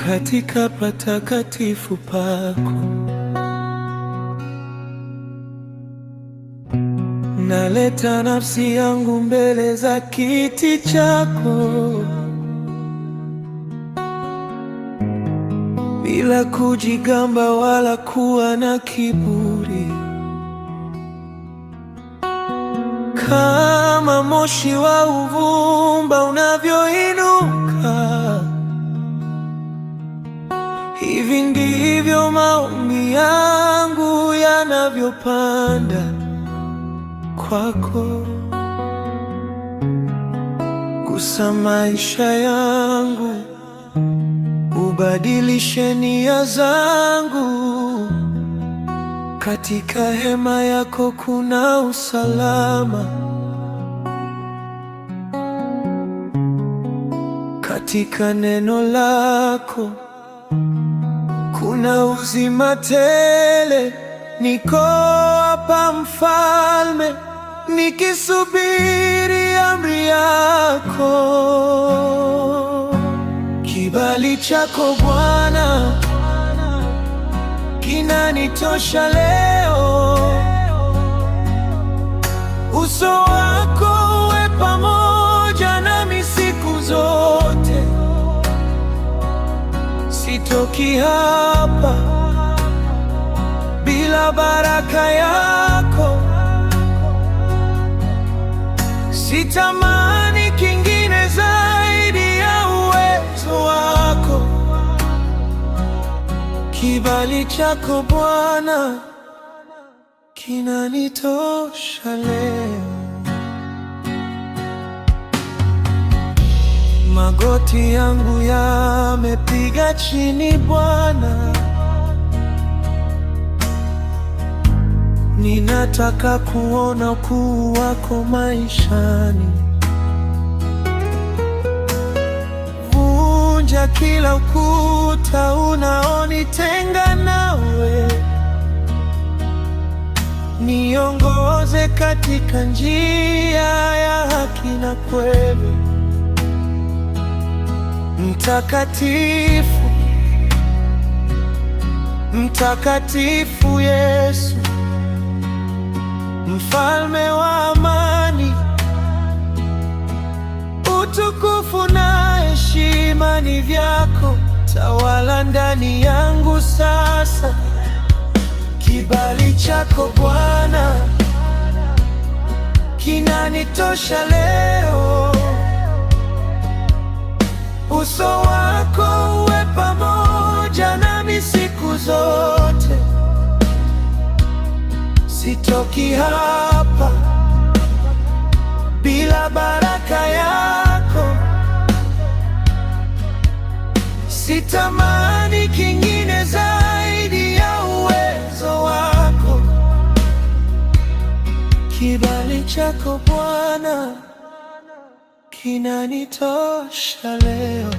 katika patakatifu pako. Naleta nafsi yangu mbele za kiti chako, bila kujigamba wala kuwa na kiburi. Kama moshi wa uvumba unavyoinuka, hivi ndivyo maombi yangu yanavyopanda kwako. Gusa maisha yangu, ubadilishe nia zangu. Katika hema yako kuna usalama, katika neno lako kuna uzima tele. Niko hapa Mfalme, nikisubiri amri yako. Kibali chako Bwana kinanitosha leo. Uso wako uwe pamoja nami siku zote. Sitoki hapa bila baraka yako. Sitamani kingine zaidi ya uwezo wako. Kibali chako Bwana kinanitosha leo. Magoti yangu yamepiga chini Bwana, ninataka kuona ukuu wako maishani. Vunja kila ukuta unaonitenga nawe, niongoze katika njia ya haki na kweli. Mtakatifu, mtakatifu Yesu, Mfalme wa amani, utukufu na heshima ni vyako. Tawala ndani yangu sasa. Kibali chako Bwana kinanitosha leo. Uso wako uwe pamoja nami siku zote. Sitoki hapa bila baraka yako. Sitamani kingine zaidi ya uwezo wako. Kibali chako Bwana kinanitosha leo.